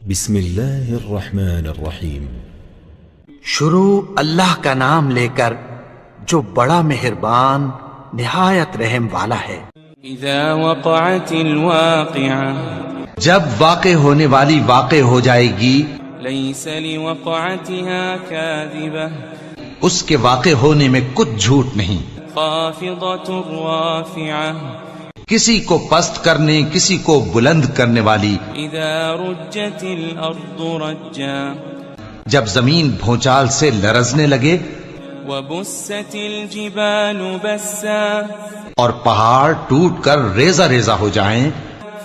بسم اللہ الرحمن الرحیم۔ شروع اللہ کا نام لے کر جو بڑا مہربان نہایت رحم والا ہے۔ اذا وقعت الواقعہ، جب واقع ہونے والی واقع ہو جائے گی، لیس لوقعتها کاذبہ، اس کے واقع ہونے میں کچھ جھوٹ نہیں۔ خافضۃ رافعہ، کسی کو پست کرنے کسی کو بلند کرنے والی۔ اذا رجت الارض رجا، جب زمین بھونچال سے لرزنے لگے، وبست الجبال بسا، اور پہاڑ ٹوٹ کر ریزہ ریزہ ہو جائیں،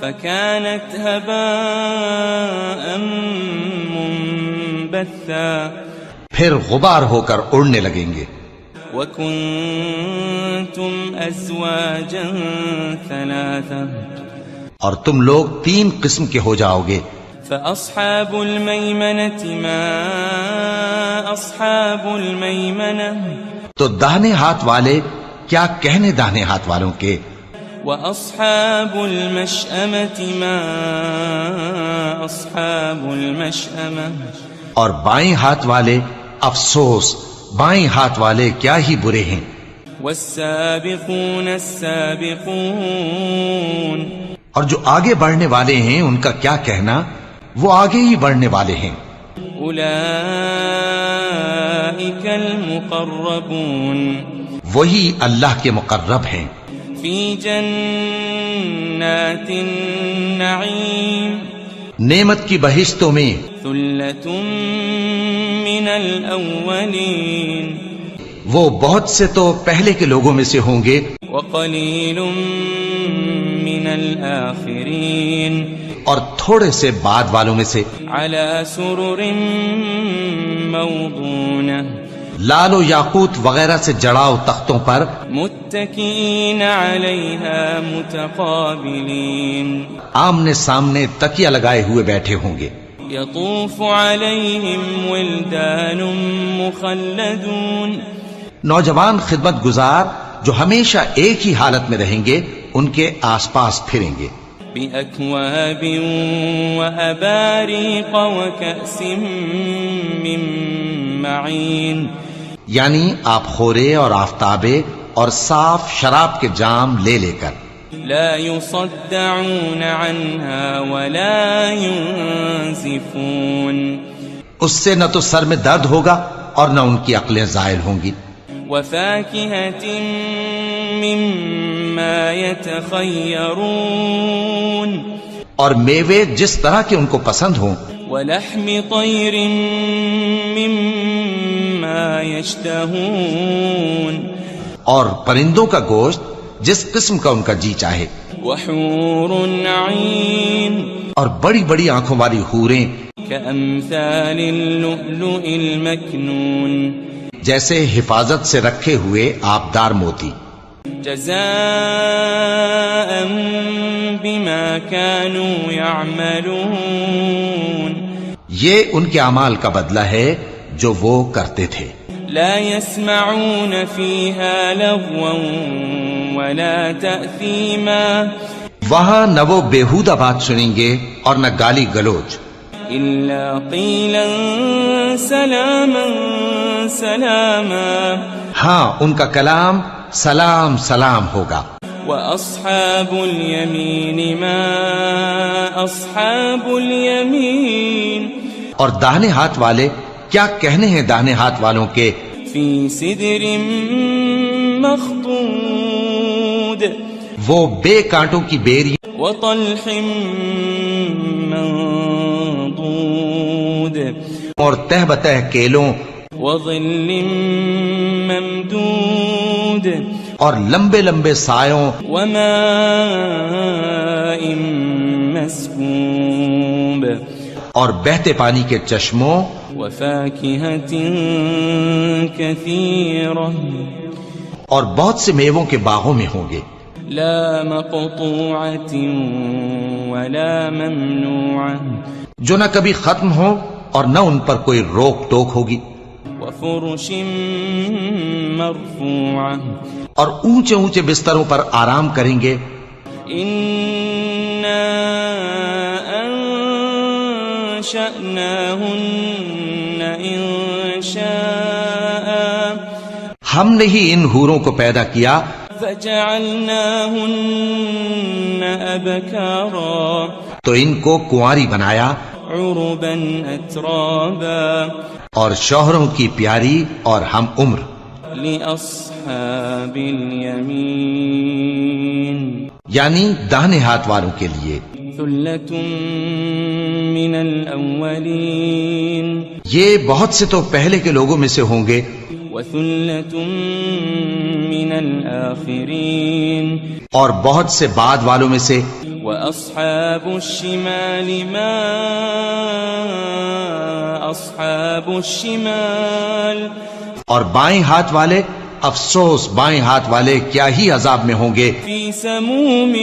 فكانت هباء منبثا، پھر غبار ہو کر اڑنے لگیں گے۔ وكنتم ازواجا ثلاثا، اور تم لوگ 3 قسم کے ہو جاؤ گے۔ فاصحاب المیمنة ما اصحاب المیمنة، تو داہنے ہاتھ والے کیا کہنے داہنے ہاتھ والوں کے، واصحاب المشأمة ما اصحاب المشأمة، اور بائیں ہاتھ والے افسوس، بائیں ہاتھ والے کیا ہی برے ہیں۔ والسابقون السابقون، اور جو آگے بڑھنے والے ہیں ان کا کیا کہنا، وہ آگے ہی بڑھنے والے ہیں۔ اولئک المقربون، وہی اللہ کے مقرب ہیں۔ فی جنات النعیم، نعمت کی بہشتوں میں، ثلۃ من الاولین، وہ بہت سے تو پہلے کے لوگوں میں سے ہوں گے، وقلیل من الآخرین، اور تھوڑے سے بعد والوں میں سے۔ علی سرر موضونہ، لال و یاقوت وغیرہ سے جڑاؤ تختوں پر، متکئین علیہا متقابلین، آمنے سامنے تکیہ لگائے ہوئے بیٹھے ہوں گے۔ یطوف علیہم ولدان مخلدون، نوجوان خدمت گزار جو ہمیشہ ایک ہی حالت میں رہیں گے ان کے آس پاس پھریں گے۔ بأکواب وأباریق وکأس من معین، یعنی آپ خورے اور آفتابے اور صاف شراب کے جام لے لے کر۔ لا يصدعون عنها ولا ينزفون، اس سے نہ تو سر میں درد ہوگا اور نہ ان کی عقلیں زائل ہوں گی۔ وفاكهة مما يتخيرون، اور میوے جس طرح کے ان کو پسند ہوں، ولحم طير مما يشتهون، اور پرندوں کا گوشت جس قسم کا ان کا جی چاہے، وحور عين، اور بڑی بڑی آنکھوں والی حوریں كأمثال اللؤلؤ المكنون، جیسے حفاظت سے رکھے ہوئے آبدار موتی۔ جزاء بما كانوا يعملون، یہ ان کے اعمال کا بدلہ ہے جو وہ کرتے تھے۔ لا يسمعون فيها لغوا ولا تأثيما، وہاں نہ وہ بیہودہ بات سنیں گے اور نہ گالی گلوچ، إلا قيلا سلاما سلاما، ہاں ان کا کلام سلام سلام ہوگا۔ وأصحاب اليمين ما أصحاب اليمين، اور داہنے ہاتھ والے کیا کہنے ہیں داہنے ہاتھ والوں کے، في سدر مخضود، وہ بے کانٹوں کی بیری وطلح منضود، اور تہ بتہ کیلوں وظل ممدود، اور لمبے لمبے سایوں، وماء مسكوب، اور بہتے پانی کے چشموں، وفاكهة كثيرة، اور بہت سے میووں کے باغوں میں ہوں گے، لا مقطوعة ولا ممنوعة، جو نہ کبھی ختم ہو اور نہ ان پر کوئی روک ٹوک ہوگی، وفرش مرفوعة، اور اونچے اونچے بستروں پر آرام کریں گے۔ وأنشأناهن إنشاء ہم نے ہی ان حوروں کو پیدا کیا فجعلناهن أبكارا تو ان کو کنواری بنایا عربا أترابا اور شوہروں کی پیاری اور ہم عمر لأصحاب اليمين یعنی داہنے ہاتھ والوں کے لیے ثلة من الأولين یہ بہت سے تو پہلے کے لوگوں میں سے ہوں گے وثلة من الآخرين اور بہت سے بعد والوں میں سے وأصحاب الشمال ما أصحاب الشمال اور بائیں ہاتھ والے افسوس بائیں ہاتھ والے کیا ہی عذاب میں ہوں گے في سموم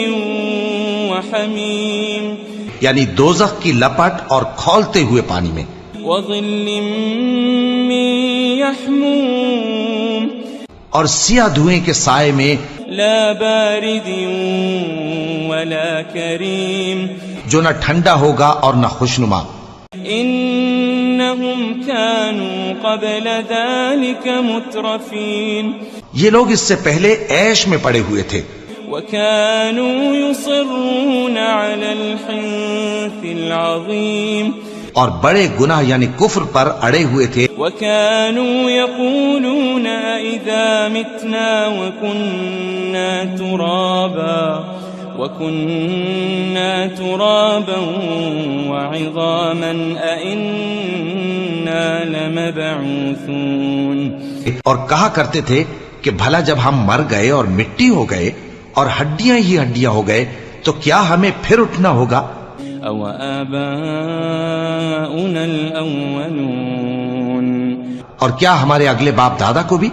وحميم یعنی دوزخ کی لپٹ اور کھولتے ہوئے پانی میں وظل من يحموم اور سیاہ دھوئیں کے سائے میں لا بارد ولا كريم جو نہ ٹھنڈا ہوگا اور نہ خوشنما إنهم كانوا قبل ذلك مترفين یہ لوگ اس سے پہلے عیش میں پڑے ہوئے تھے وكانوا يصرون على الحنث العظيم اور بڑے گناہ یعنی کفر پر اڑے ہوئے تھے وكانوا يقولون إذا متنا وكنا ترابا وعظاما أئنا لمبعوثون اور کہا کرتے تھے کہ بھلا جب ہم مر گئے اور مٹی ہو گئے اور ہڈیاں ہی ہڈیاں ہو گئے تو کیا ہمیں پھر اٹھنا ہوگا أو آباؤنا الأولون اور کیا ہمارے اگلے باپ دادا کو بھی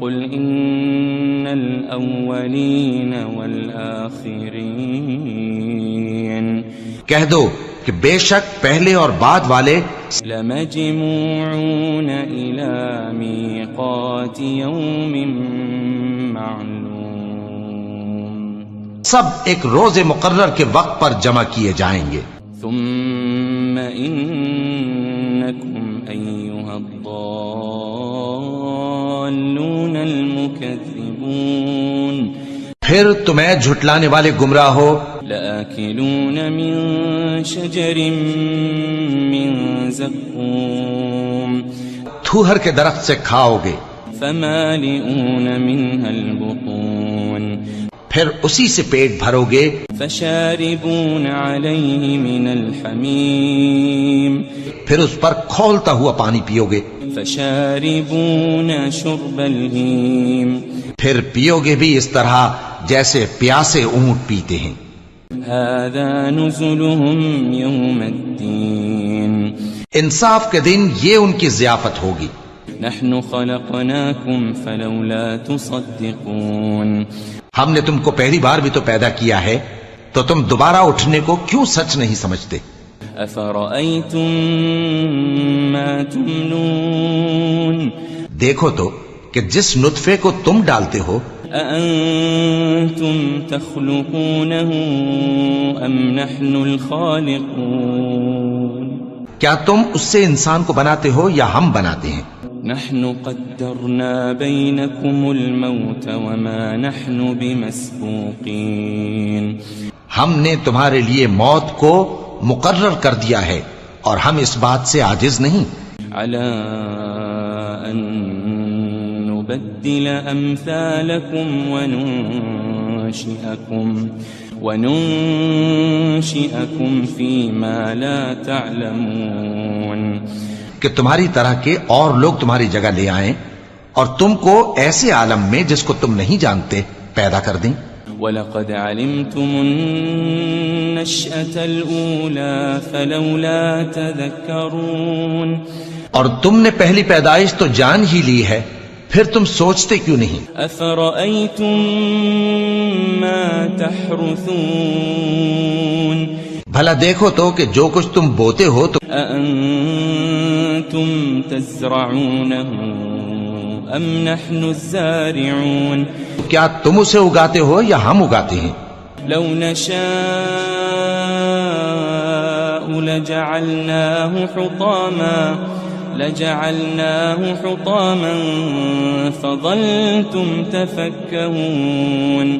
قل إن الأولين والآخرين کہہ دو کہ بے شک پہلے اور بعد والے لمجموعون إلى ميقات يوم معلوم سب ایک روز مقرر کے وقت پر جمع کیے جائیں گے ثم إنكم أيها الضالون المكذبون پھر تمہیں جھٹلانے والے گمراہ ہو لآكلون من شجر من زقوم تھوہر کے درخت سے کھاؤ گے فمالئون منها البطون پھر اسی سے پیٹ بھرو گے فشاربون عليه من الحميم پھر اس پر کھولتا ہوا پانی پیو گے فشاربون شرب الهيم پھر پیو گے بھی اس طرح جیسے پیاسے اونٹ پیتے ہیں هذا نزلهم يوم الدين انصاف کے دن یہ ان کی ضیافت ہوگی نحن خلقناكم فلولا تصدقون ہم نے تم کو پہلی بار بھی تو پیدا کیا ہے تو تم دوبارہ اٹھنے کو کیوں سچ نہیں سمجھتے أفرأيتم ما تمنون دیکھو تو کہ جس نطفے کو تم ڈالتے ہو أأنتم تخلقونه أم نحن الخالقون کیا تم اس سے انسان کو بناتے ہو یا ہم بناتے ہیں نحن قدرنا بينكم الموت وما نحن بمسبوقين ہم نے تمہارے لیے موت کو مقرر کر دیا ہے اور ہم اس بات سے عاجز نہیں على أن نبدل أمثالكم وننشئكم فيما لا تعلمون کہ تمہاری طرح کے اور لوگ تمہاری جگہ لے آئیں اور تم کو ایسے عالم میں جس کو تم نہیں جانتے پیدا کر دیں وَلَقَدْ عَلِمْتُمُ النَّشْأَةَ الْأُولَى فَلَوْلَا تَذَكَّرُونَ اور تم نے پہلی پیدائش تو جان ہی لی ہے پھر تم سوچتے کیوں نہیں أَفَرَأَيْتُم مَّا تَحْرُثُونَ بھلا دیکھو تو کہ جو کچھ تم بوتے ہو تو أَأَنتُمْ تَزْرَعُونَهُ أَمْ نَحْنُ الزَّارِعُونَ کیا تم اسے اگاتے ہو یا ہم اگاتے ہیں لو نشاء لجعلناه حطاما فظلتم تفكهون.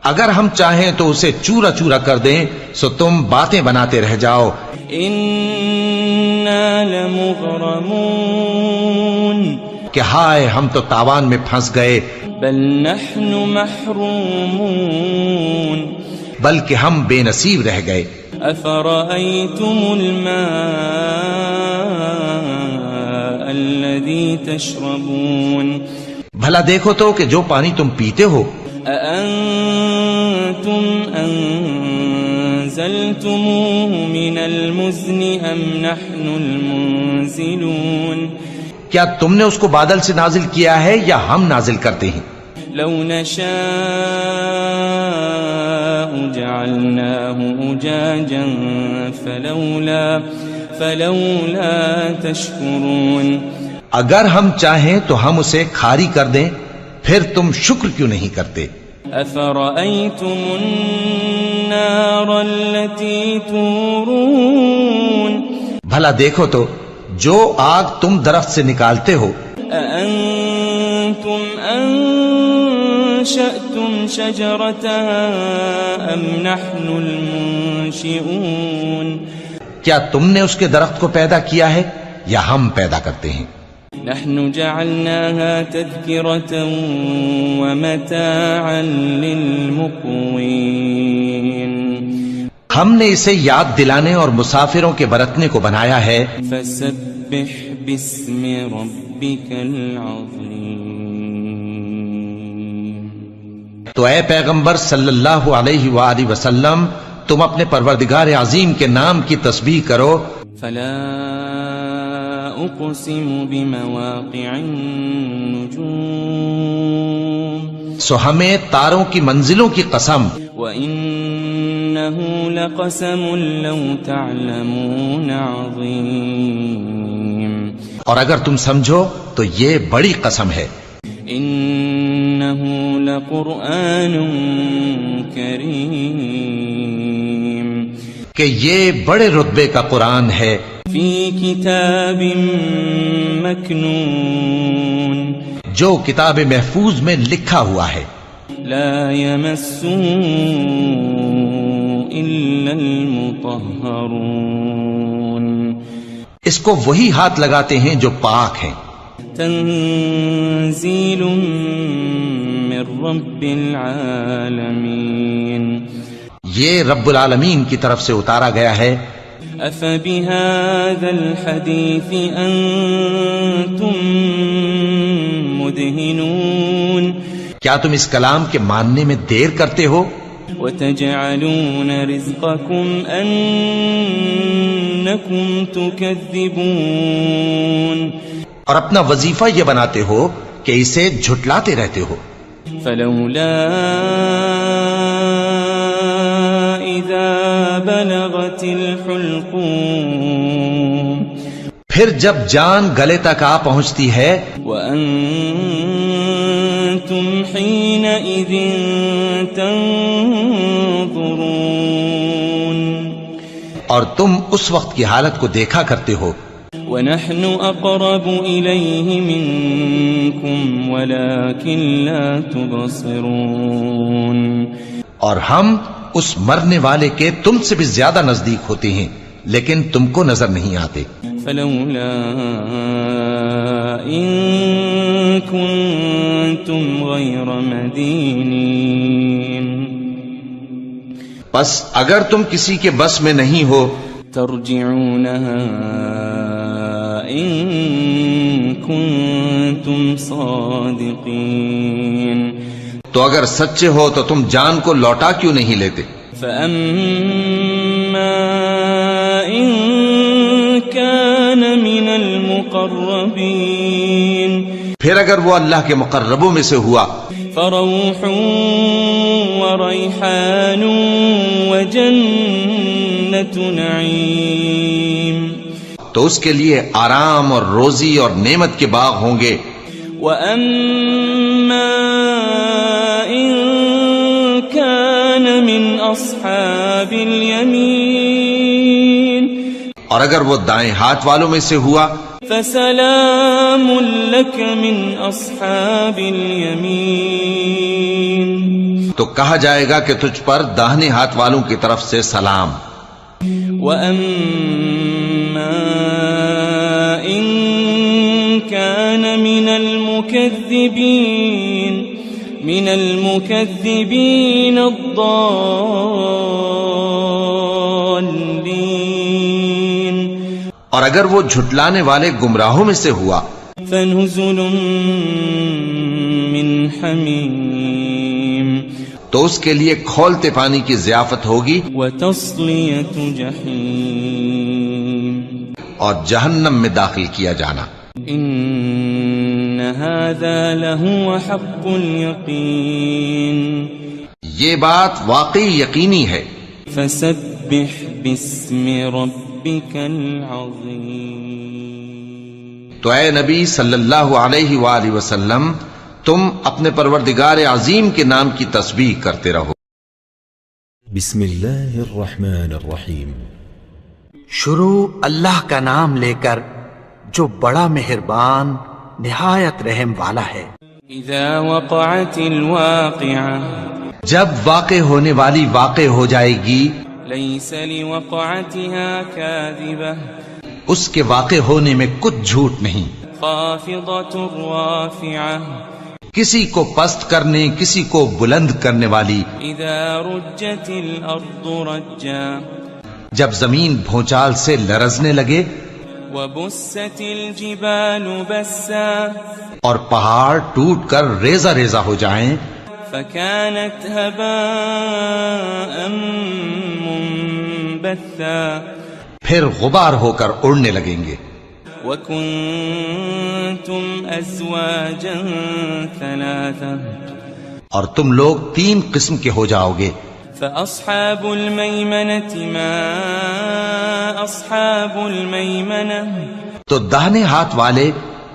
اگر ہم چاہیں تو اسے چورا چورا کر دیں سو تم باتیں بناتے رہ جاؤ. انا لمغرمون. کہ ہائے ہم تو تاوان میں پھنس گئے. بل نحن محرومون. بلکہ ہم بے نصیب رہ گئے. افرأيتم الماء الذي تشربون. بھلا دیکھو تو کہ جو پانی تم پیتے ہو. أأنتم أنزلتموه من المزن أم نحن المنزلون. کیا تم نے اس کو بادل سے نازل کیا ہے یا ہم نازل کرتے ہیں؟ لو نشاء جعلناه أجاجا فلولا تشكرون. اگر ہم چاہیں تو ہم اسے کھاری کر دیں پھر تم شکر کیوں نہیں کرتے؟ أفرأيتم النار التي تورون. بھلا دیکھو تو جو آگ تم درخت سے نکالتے ہو. أأنتم أنشأتم شجرتها أم نحن المنشئون. کیا تم نے اس کے درخت کو پیدا کیا ہے یا ہم پیدا کرتے ہیں؟ نحن جعلناها تذكرة ومتاعا للمقوين. ہم نے اسے یاد دلانے اور مسافروں کے برتنے کو بنایا ہے. فسبح باسم ربك العظيم. تو اے پیغمبر صلی اللہ علیہ وآلہ وسلم تم اپنے پروردگار عظیم کے نام کی تسبیح کرو. فلا اقسم بمواقع النجوم. سو ہمیں تاروں کی منزلوں کی قسم. وَإِنَّهُ لَقَسَمٌ لَوْ تَعْلَمُونَ عَظِيمٌ. اور اگر تم سمجھو تو یہ بڑی قسم ہے. إِنَّهُ لَقُرْآنٌ كَرِيمٌ. کہ یہ بڑے رتبے کا قرآن ہے. فِي كِتَابٍ مَكْنُونٍ. جو کتاب محفوظ میں لکھا ہوا ہے. لا يمسه إلا المطهرون. اس کو وہی ہاتھ لگاتے ہیں جو پاک ہیں. تنزيل من رب العالمين. یہ رب العالمین کی طرف سے اتارا گیا ہے. أفبهذا الحديث أنتم مدهنون. کیا تم اس کلام کے ماننے میں دیر کرتے ہو؟ وتجعلون رزقكم أنكم تكذبون. اور اپنا وظیفہ یہ بناتے ہو کہ اسے جھٹلاتے رہتے ہو. فلولا إذا بلغت الحلقوم. پھر جب جان گلے تک آ پہنچتی ہے. وأنتم حينئذ تنظرون. اور تم اس وقت کی حالت کو دیکھا کرتے ہو. ونحن أقرب إليه منكم ولكن لا تبصرون. اور ہم اس مرنے والے کے تم سے بھی زیادہ نزدیک ہوتے ہیں لیکن تم کو نظر نہیں آتے. فلولا إن كنتم غير مدينين. بس اگر تم کسی کے بس میں نہیں ہو ترجعونها إن كنتم صادقين. تو اگر سچے ہو تو تم جان کو لوٹا کیوں نہیں لیتے؟ فأما إن كان من المقربين. پھر اگر وہ اللہ کے مقربوں میں سے ہوا فروح وريحان وجنة نعيم. تو اس کے لیے آرام اور روزی اور نعمت کے باغ ہوں گے. وأما إن كان من أصحاب اليمين اور اگر وہ دائیں ہاتھ والوں میں سے ہوا فسلام لك من أصحاب اليمين تو کہا جائے گا کہ تجھ پر داہنے ہاتھ والوں کی طرف سے سلام. وأما إن كان من المكذبين الضالين اور اگر وہ جھٹلانے والے گمراہوں میں سے ہوا فنزل من حمیم تو اس کے لیے کھولتے پانی کی ضیافت ہوگی وتصلیۃ جحیم اور جہنم میں داخل کیا جانا. ان هذا لهو حق اليقین یہ بات واقعی یقینی ہے. فسبح باسم ربک العظیم تو اے نبی صلی اللہ علیہ وآلہ وسلم تم اپنے پروردگار عظیم کے نام کی تسبیح کرتے رہو. بسم اللہ الرحمن الرحیم. شروع اللہ کا نام لے کر جو بڑا مہربان نہایت رحم والا ہے. اذا وقعت الواقعہ جب واقع ہونے والی واقع ہو جائے گی لیس لوقعتها کاذبہ اس کے واقع ہونے میں کچھ جھوٹ نہیں. خافضۃ رافعہ کسی کو پست کرنے کسی کو بلند کرنے والی. اذا رجت الارض رجا جب زمین بھونچال سے لرزنے لگے وبست الجبال بسا اور پہاڑ ٹوٹ کر ریزہ ریزہ ہو جائیں فكانت هباء منبثا پھر غبار ہو کر اڑنے لگیں گے. وكنتم ازواجا ثلاثا اور تم لوگ 3 قسم کے ہو جاؤ گے. فأصحاب الميمنة ما أصحاب الميمنة تو داہنے ہاتھ والے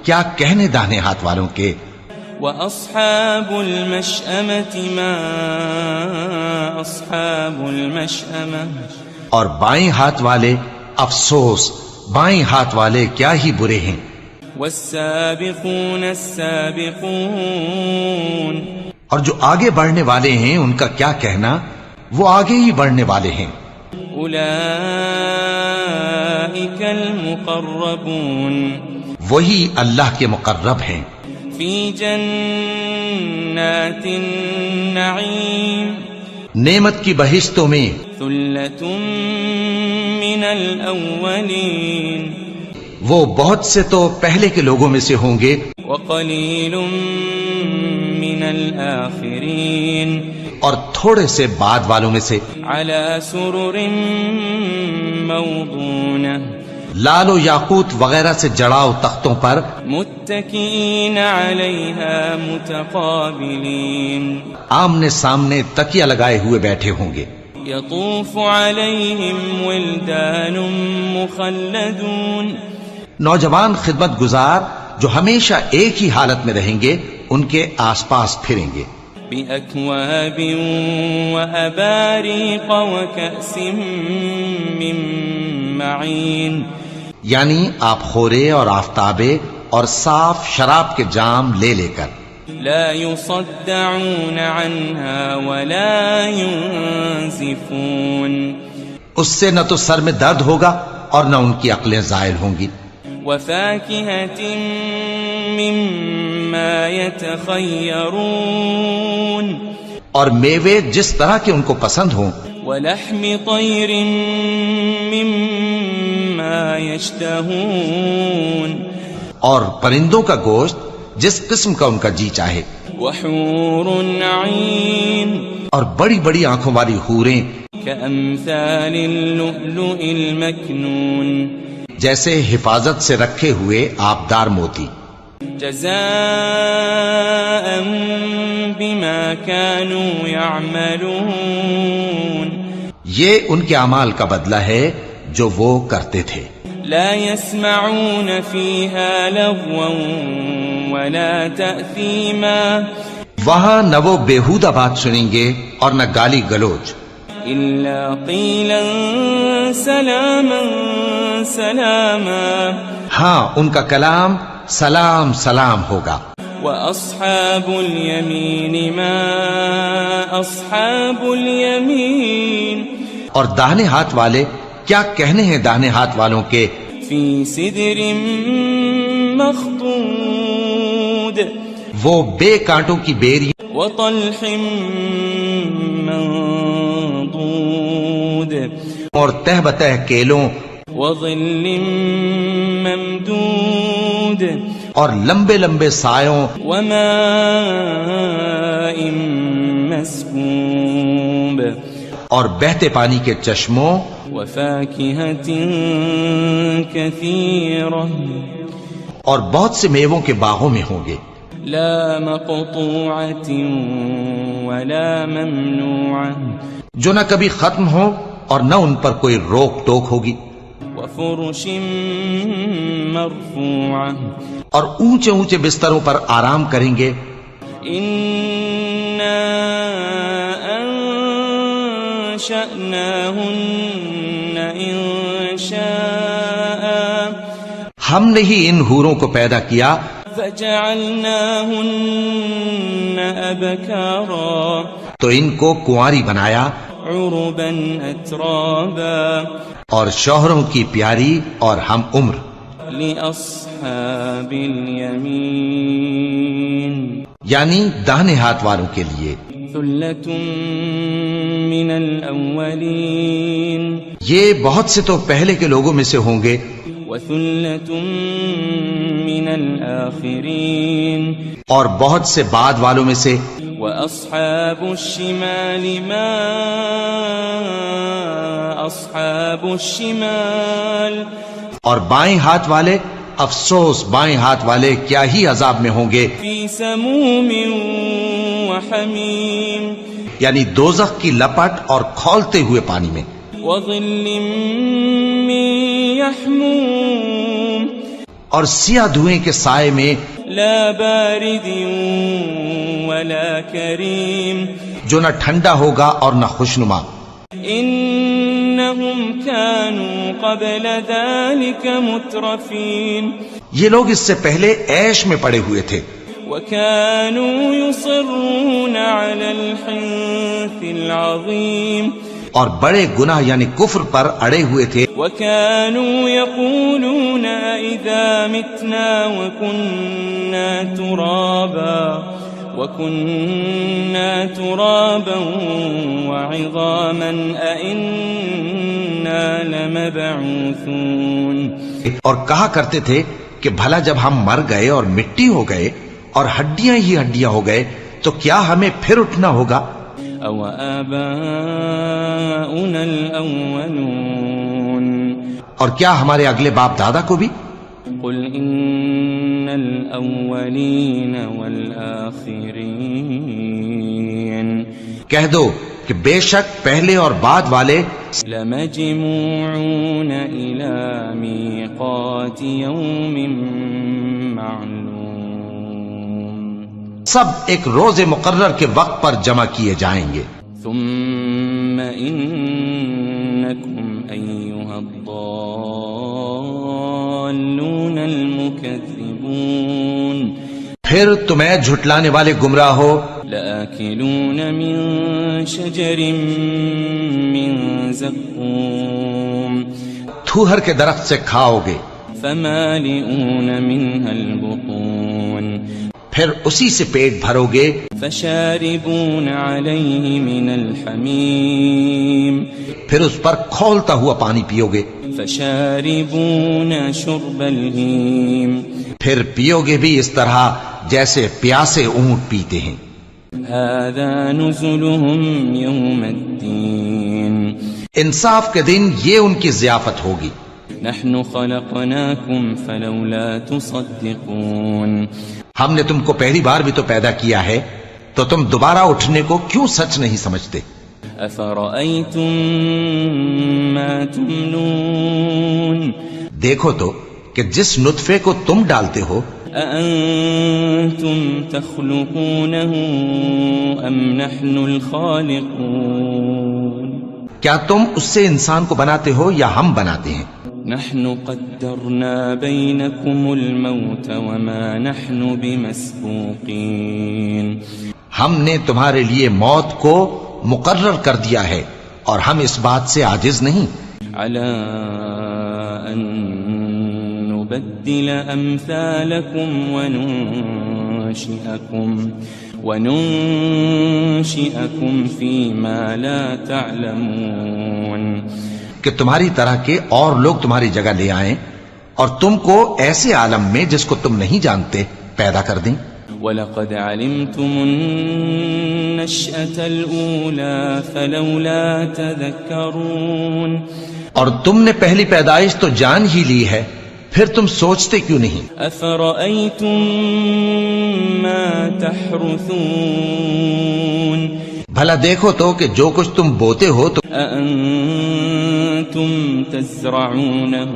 کیا کہنے داہنے ہاتھ والوں کے. وأصحاب المشأمة ما أصحاب المشأمة اور بائیں ہاتھ والے افسوس بائیں ہاتھ والے کیا ہی برے ہیں. والسابقون السابقون اور جو آگے بڑھنے والے ہیں ان کا کیا کہنا وہ آگے ہی بڑھنے والے ہیں. اولئک المقربون وہی اللہ کے مقرب ہیں. فی جنات النعیم نعمت کی بہشتوں میں. ثلۃ من الاولین وہ بہت سے تو پہلے کے لوگوں میں سے ہوں گے. وقلیل من الآخرین اور تھوڑے سے بعد والوں میں سے. علی سرر موضونہ لال و یاقوت وغیرہ سے جڑاؤ تختوں پر. متکئین علیہا متقابلین آمنے سامنے تکیہ لگائے ہوئے بیٹھے ہوں گے. یطوف علیہم ولدان مخلدون نوجوان خدمت گزار جو ہمیشہ ایک ہی حالت میں رہیں گے ان کے آس پاس پھریں گے. بأکواب وأباریق وکأس من معین یعنی آپ خورے اور آفتابے اور صاف شراب کے جام لے لے کر. لا يصدعون عنها ولا ينزفون اس سے نہ تو سر میں درد ہوگا اور نہ ان کی عقلیں زائل ہوں گی. وفاكهة مما يتخيرون اور میوے جس طرح کے ان کو پسند ہوں. ولحم طير مما يشتهون اور پرندوں کا گوشت جس قسم کا ان کا جی چاہے. وحور عين اور بڑی بڑی آنکھوں والی حوریں كأمثال اللؤلؤ المكنون جیسے حفاظت سے رکھے ہوئے آبدار موتی. جزاء بما كانوا يعملون یہ ان کے اعمال کا بدلہ ہے جو وہ کرتے تھے. لا يسمعون فيها لغوا ولا تأثيما وہاں نہ وہ بیہودہ بات سنیں گے اور نہ گالی گلوچ. إلا قيلا سلاما سلاما ہاں ان کا کلام سلام سلام ہوگا. وأصحاب اليمين ما أصحاب اليمين اور داہنے ہاتھ والے کیا کہنے ہیں داہنے ہاتھ والوں کے. في سدر مخضود وہ بے کانٹوں کی بیری وطلح منضود اور تہ بتہ کیلوں وظل ممدود اور لمبے لمبے سایوں وماء مسكوب اور بہتے پانی کے چشموں وفاكهة كثيرة اور بہت سے میووں کے باغوں میں ہوں گے. لا مقطوعة ولا ممنوعة جو نہ کبھی ختم ہو اور نہ ان پر کوئی روک ٹوک ہوگی. وفرش مرفوعة اور اونچے اونچے بستروں پر آرام کریں گے. إنا أنشأناهن إنشاء ہم نے ہی ان حوروں کو پیدا کیا فجعلناهن أبكارا تو ان کو کنواری بنایا عربا أترابا اور شوہروں کی پیاری اور ہم عمر. لأصحاب اليمين یعنی داہنے ہاتھ والوں کے لیے. ثلة من الأولين یہ بہت سے تو پہلے کے لوگوں میں سے ہوں گے وثلة من الآخرين اور بہت سے بعد والوں میں سے. وأصحاب الشمال ما أصحاب الشمال اور بائیں ہاتھ والے افسوس بائیں ہاتھ والے کیا ہی عذاب میں ہوں گے. في سموم وحميم یعنی دوزخ کی لپٹ اور کھولتے ہوئے پانی میں. وظل من يحموم اور سیاہ دھوئیں کے سائے میں لا بارد ولا كريم جو نہ ٹھنڈا ہوگا اور نہ خوشنما. إنهم كانوا قبل ذلك مترفين یہ لوگ اس سے پہلے عیش میں پڑے ہوئے تھے وكانوا يصرون على الحنث العظيم اور بڑے گناہ یعنی کفر پر اڑے ہوئے تھے. وكانوا يقولون إذا متنا وكنا ترابا وعظاما أئنا لمبعوثون اور کہا کرتے تھے کہ بھلا جب ہم مر گئے اور مٹی ہو گئے اور ہڈیاں ہی ہڈیاں ہو گئے تو کیا ہمیں پھر اٹھنا ہوگا. أو آباؤنا الأولون اور کیا ہمارے اگلے باپ دادا کو بھی. قل إن الأولين والآخرين کہہ دو کہ بے شک پہلے اور بعد والے لمجموعون إلى ميقات يوم معلوم سب ایک روز مقرر کے وقت پر جمع کیے جائیں گے. ثم إنكم أيها الضالون المكذبون پھر تمہیں جھٹلانے والے گمراہ ہو لآكلون من شجر من زقوم تھوہر کے درخت سے کھاؤ گے فمالئون منها البطون پھر اسی سے پیٹ بھرو گے فشاربون عليه من الحميم پھر اس پر کھولتا ہوا پانی پیو گے فشاربون شرب الهيم پھر پیو گے بھی اس طرح جیسے پیاسے اونٹ پیتے ہیں. هذا نزلهم يوم الدين انصاف کے دن یہ ان کی ضیافت ہوگی. نحن خلقناكم فلولا تصدقون ہم نے تم کو پہلی بار بھی تو پیدا کیا ہے تو تم دوبارہ اٹھنے کو کیوں سچ نہیں سمجھتے. أفرأيتم ما تمنون دیکھو تو کہ جس نطفے کو تم ڈالتے ہو أأنتم تخلقونه أم نحن الخالقون کیا تم اس سے انسان کو بناتے ہو یا ہم بناتے ہیں؟ نحن قدرنا بينكم الموت وما نحن بمسبوقين ہم نے تمہارے لیے موت کو مقرر کر دیا ہے اور ہم اس بات سے عاجز نہیں على أن نبدل أمثالكم وننشئكم فيما لا تعلمون کہ تمہاری طرح کے اور لوگ تمہاری جگہ لے آئیں اور تم کو ایسے عالم میں جس کو تم نہیں جانتے پیدا کر دیں. وَلَقَدْ عَلِمْتُمُ النَّشْأَةَ الْأُولَى فَلَوْلَا تَذَكَّرُونَ اور تم نے پہلی پیدائش تو جان ہی لی ہے، پھر تم سوچتے کیوں نہیں؟ أَفَرَأَيْتُم مَّا تَحْرُثُونَ بھلا دیکھو تو کہ جو کچھ تم بوتے ہو تو أَأَنتُمْ تَزْرَعُونَهُ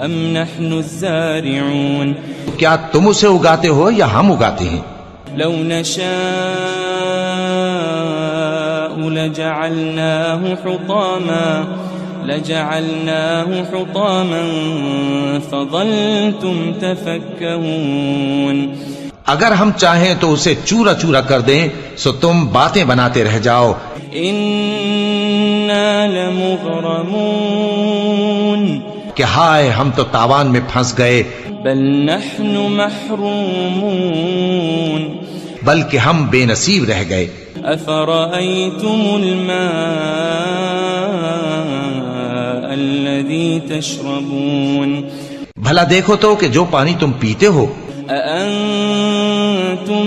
أَمْ نَحْنُ الزَّارِعُونَ کیا تم اسے اگاتے ہو یا ہم اگاتے ہیں؟ لو نشاء لجعلناه حطاما فظلتم تفكهون اگر ہم چاہیں تو اسے چورا چورا کر دیں سو تم باتیں بناتے رہ جاؤ. إنا لمغرمون کہ ہائے ہم تو تاوان میں پھنس گئے، بل نحن محرومون بلکہ ہم بے نصیب رہ گئے. أفرأيتم الماء الذي تشربون بھلا دیکھو تو کہ جو پانی تم پیتے ہو أأنتم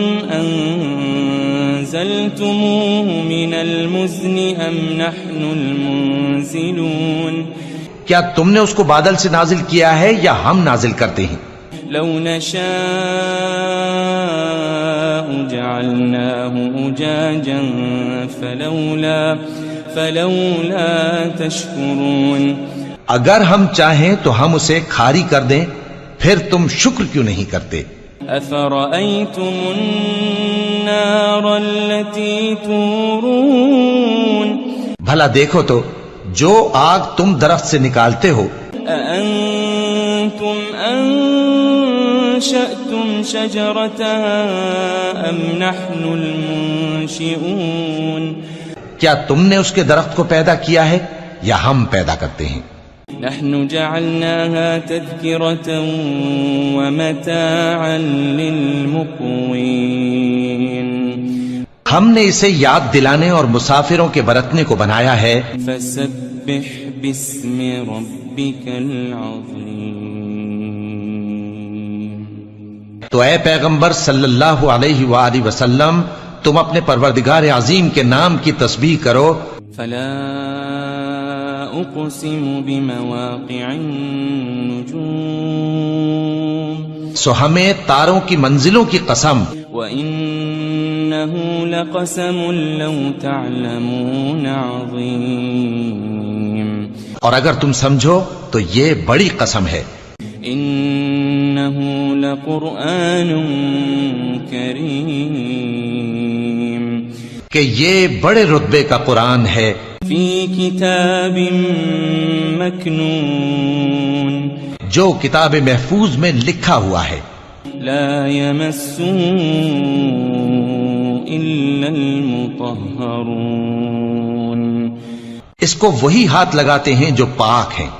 أنزلتموه من المزن أم نحن المنزلون کیا تم نے اس کو بادل سے نازل کیا ہے یا ہم نازل کرتے ہیں؟ لو نشاء جعلناه أجاجا فلولا تشكرون اگر ہم چاہیں تو ہم اسے کھاری کر دیں، پھر تم شکر کیوں نہیں کرتے؟ أفرأيتم النار التي تورون بھلا دیکھو تو جو آگ تم درخت سے نکالتے ہو أأنتم أنشأتم شجرتها أم نحن المنشئون کیا تم نے اس کے درخت کو پیدا کیا ہے یا ہم پیدا کرتے ہیں؟ نحن جعلناها تذكرة ومتاعا للمقوين ہم نے اسے یاد دلانے اور مسافروں کے برتنے کو بنایا ہے. فسبح باسم ربك العظيم تو اے پیغمبر صلی اللہ علیہ وآلہ وسلم تم اپنے پروردگار عظیم کے نام کی تسبیح کرو. فلا أقسم بمواقع النجوم سو ہمیں تاروں کی منزلوں کی قسم، وإنه لقسم لو تعلمون عظيم اور اگر تم سمجھو تو یہ بڑی قسم ہے. إنه لقرآن كريم کہ یہ بڑے رتبے کا قرآن ہے. في كتاب مكنون جو کتاب محفوظ میں لکھا ہوا ہے. لا يمسه إلا المطهرون اس کو وہی ہاتھ لگاتے ہیں جو پاک ہیں.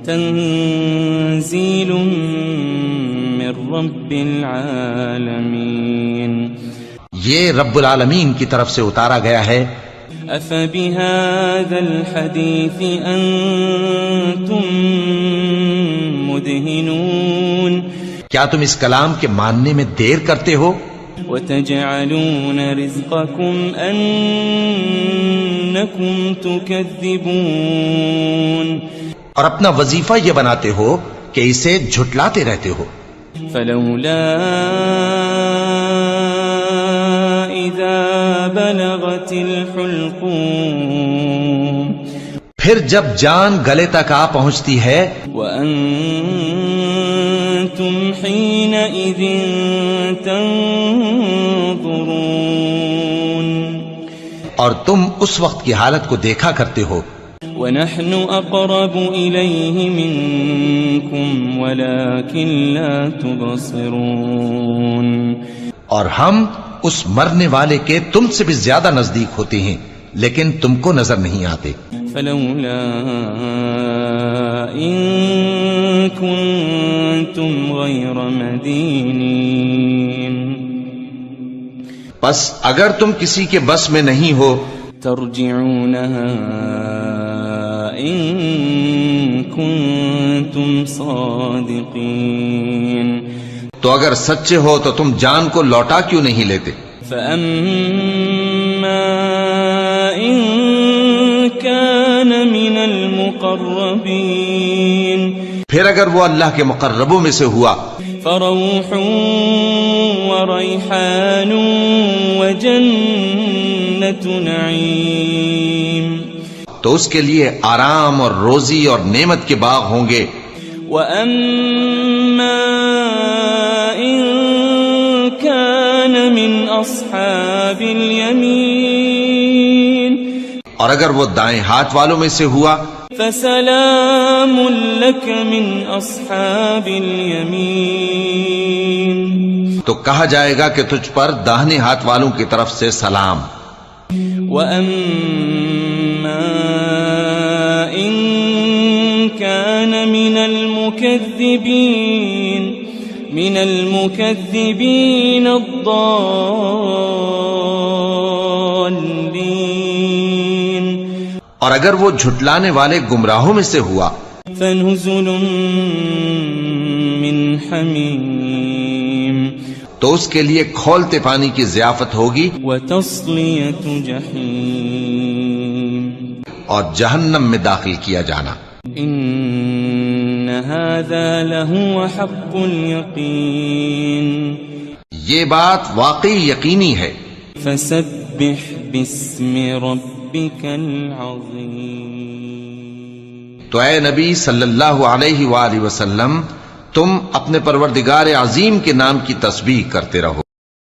تنزيل من رب العالمين یہ رب العالمین کی طرف سے اتارا گیا ہے. أفبهذا الحديث أنتم مدهنون کیا تم اس کلام کے ماننے میں دیر کرتے ہو؟ وتجعلون رزقكم أنكم تكذبون اور اپنا وظیفہ یہ بناتے ہو کہ اسے جھٹلاتے رہتے ہو. فلولا إذا بلغت الحلقوم پھر جب جان گلے تک آ پہنچتی ہے وأنتم حينئذ تنظرون اور تم اس وقت کی حالت کو دیکھا کرتے ہو ونحن أقرب إليه منكم ولكن لا تبصرون اور ہم اس مرنے والے کے تم سے بھی زیادہ نزدیک ہوتے ہیں لیکن تم کو نظر نہیں آتے فلولا إن كنتم غير مدينين پس اگر تم کسی کے بس میں نہیں ہو ترجعونها إن كنتم صادقين تو اگر سچے ہو تو تم جان کو لوٹا کیوں نہیں لیتے فأما إن كان من المقربين پھر اگر وہ اللہ کے مقربوں میں سے ہوا فروح وريحان وجنة نعيم تو اس کے لیے آرام اور روزی اور نعمت کے باغ ہوں گے وأما إن كان من أصحاب اليمين اور اگر وہ دائیں ہاتھ والوں میں سے ہوا فسلام لك من أصحاب اليمين تو کہا جائے گا کہ تجھ پر داہنے ہاتھ والوں کی طرف سے سلام وأما إن كان من المكذبين الضالين اور اگر وہ جھٹلانے والے گمراہوں میں سے ہوا فنزل من حمیم تو اس کے لیے کھولتے پانی کی ضیافت ہوگی وتصلیۃ جحیم اور جہنم میں داخل کیا جانا ان هذا لهو حق اليقین یہ بات واقعی یقینی ہے فسبح باسم ربك العظیم تو اے نبی صلی اللہ علیہ وآلہ وسلم تم اپنے پروردگار عظیم کے نام کی تسبیح کرتے رہو